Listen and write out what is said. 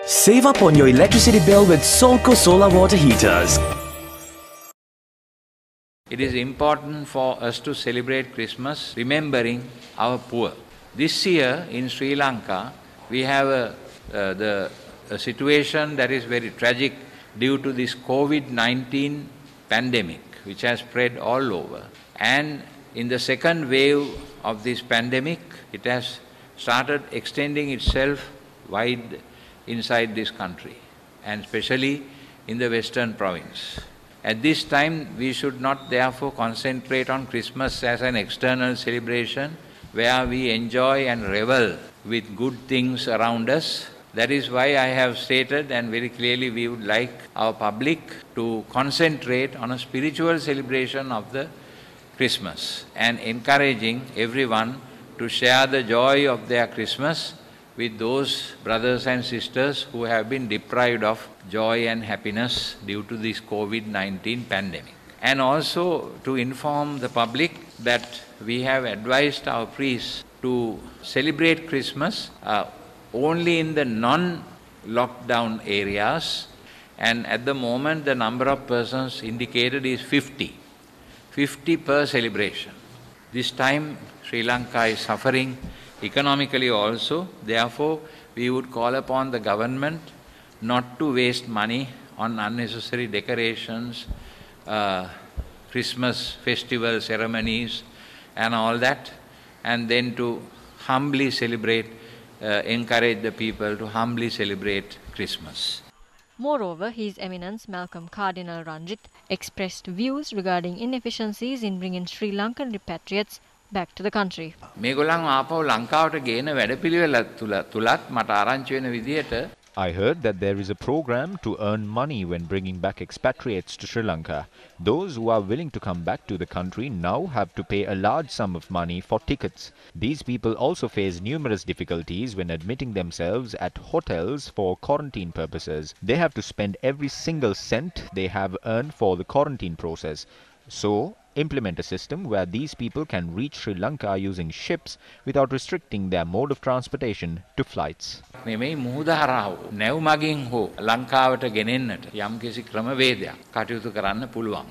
Save up on your electricity bill with Solco solar water heaters. It is important for us to celebrate Christmas remembering our poor. This year in Sri Lanka, we have a situation that is very tragic due to this COVID-19 pandemic, which has spread all over. And in the second wave of this pandemic, it has started extending itself wide inside this country, and especially in the western province. At this time, we should not therefore concentrate on Christmas as an external celebration where we enjoy and revel with good things around us. That is why I have stated, and very clearly we would like our public to concentrate on a spiritual celebration of the Christmas and encouraging everyone to share the joy of their Christmas with those brothers and sisters who have been deprived of joy and happiness due to this COVID-19 pandemic. And also to inform the public that we have advised our priests to celebrate Christmas only in the non-lockdown areas, and at the moment the number of persons indicated is 50 per celebration. This time Sri Lanka is suffering economically also. Therefore, we would call upon the government not to waste money on unnecessary decorations, Christmas festival ceremonies and all that, and then to humbly celebrate, encourage the people to humbly celebrate Christmas. Moreover, His Eminence Malcolm Cardinal Ranjit expressed views regarding inefficiencies in bringing Sri Lankan repatriates back to the country. මේගොල්ලන් ආපහු ලංකාවට ගේන වැඩපිළිවෙල තුලත් මට ආරංචි වෙන විදිහට I heard that there is a program to earn money when bringing back expatriates to Sri Lanka. Those who are willing to come back to the country now have to pay a large sum of money for tickets. These people also face numerous difficulties when admitting themselves at hotels for quarantine purposes. They have to spend every single cent they have earned for the quarantine process. So, implement a system where these people can reach Sri Lanka using ships without restricting their mode of transportation to flights. නෙමෙයි මුහුද හරහා නැව් මගින් හෝ ලංකාවට ගෙනෙන්නට යම්කිසි ක්‍රමවේදයක් කටයුතු කරන්න පුළුවන්.